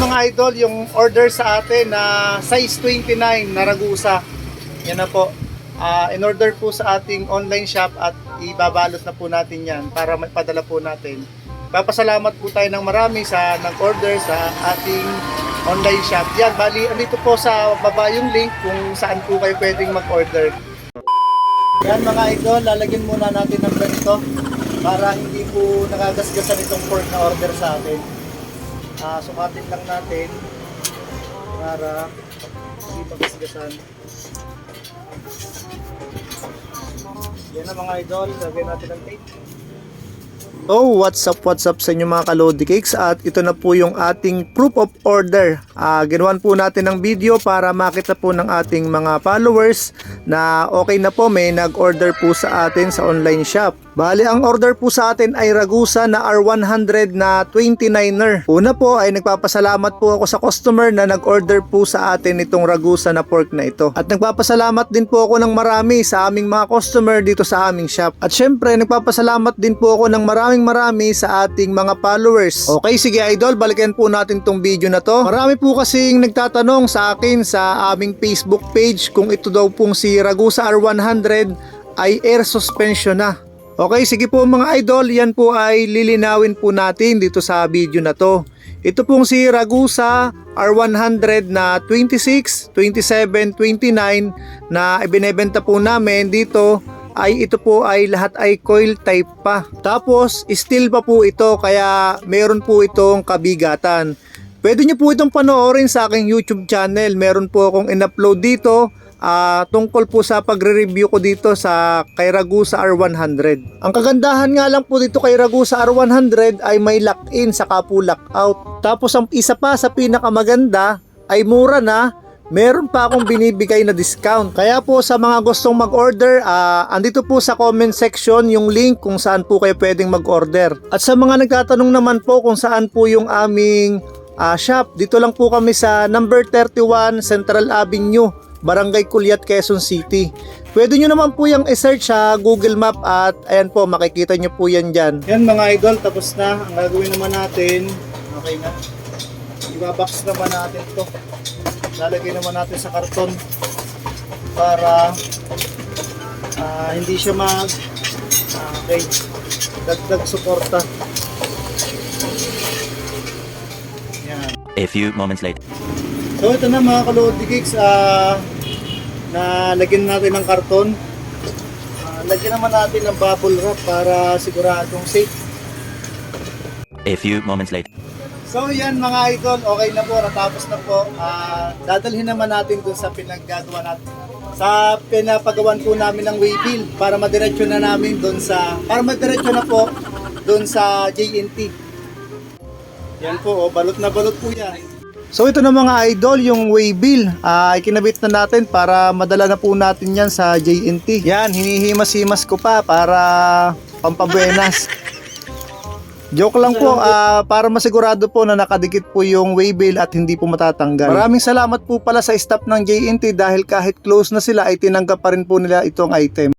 mga idol, yung order sa atin na size 29 na Ragusa. Yan na po. In order po sa ating online shop at ibabalot na po natin yan para maipadala po natin. Papasalamat po tayo ng marami sa nag-order sa ating online shop. Yan, bali, andito po sa baba yung link kung saan po kayo pwedeng mag-order. Yan mga idol, lalagyan muna natin ng ganito para hindi po nakagasgasan itong pork na order sa atin. Sukatin lang natin para hindi pagasgasan. Yan na mga idol, lagyan natin ng tape. Oh, what's up sa inyo mga kalodi cakes, at ito na po yung ating proof of order. Ginawan po natin ng video para makita po ng ating mga followers na okay na po, may nag-order po sa atin sa online shop. Bali, ang order po sa atin ay Ragusa na R100 na 29er. Una po ay nagpapasalamat po ako sa customer na nag-order po sa atin itong Ragusa na pork na ito. At nagpapasalamat din po ako ng marami sa aming mga customer dito sa aming shop. At syempre, nagpapasalamat din po ako ng marami sa ating mga followers. Okay, sige idol, balikan po natin tong video na to. Marami po kasing nagtatanong sa akin sa aming Facebook page kung ito daw pong si Ragusa R100 ay air suspension na. Okay, sige po mga idol, yan po ay lilinawin po natin dito sa video na to. Ito pong si Ragusa R100 na 26, 27, 29 na ibinebenta po namin dito ay ito po ay lahat ay coil type pa. Tapos steel pa po ito, kaya meron po itong kabigatan. Pwede nyo po itong panoorin sa aking YouTube channel. Meron po akong in-upload dito tungkol po sa pagre-review ko dito sa kay Ragusa R100. Ang kagandahan nga lang po dito kay Ragusa R100 ay may lock-in saka po lock-out. Tapos ang isa pa sa pinakamaganda ay mura na, meron pa akong binibigay na discount. Kaya po sa mga gustong mag-order, andito po sa comment section yung link kung saan po kayo pwedeng mag-order. At sa mga nagtatanong naman po kung saan po yung aming shop, dito lang po kami sa number 31 Central Avenue, Barangay Culiat, Quezon City. Pwede nyo naman po yung i-search sa Google Map at ayan po, makikita nyo po yan dyan. Yan mga idol, tapos na. Ang gagawin naman natin, okay na, ibabox naman natin ito. Lalagay naman natin sa karton para hindi siya okay, dagdag suporta. Yan. A few moments later. So ito na mga kalodi cakes, na lagyan natin ng karton. Lagyan naman natin ng bubble wrap para siguradong safe. A few moments later. So yan mga idol, okay na po, natapos na po. Dadalhin naman natin dun sa pinaggagawa natin, sa pinapagawan po namin ng waybill para madiretso na namin dun sa, para madiretso na po dun sa JNT. Yan po, balot na balot po yan. So ito na mga idol, yung waybill, ikinabit na natin para madala na po natin yan sa JNT. Yan, hinihimas-himas ko pa para pampabuenas. Joke lang po, para masigurado po na nakadikit po yung waybill at hindi po matatanggal. Maraming salamat po pala sa staff ng JNT dahil kahit close na sila ay tinanggap pa rin po nila itong item.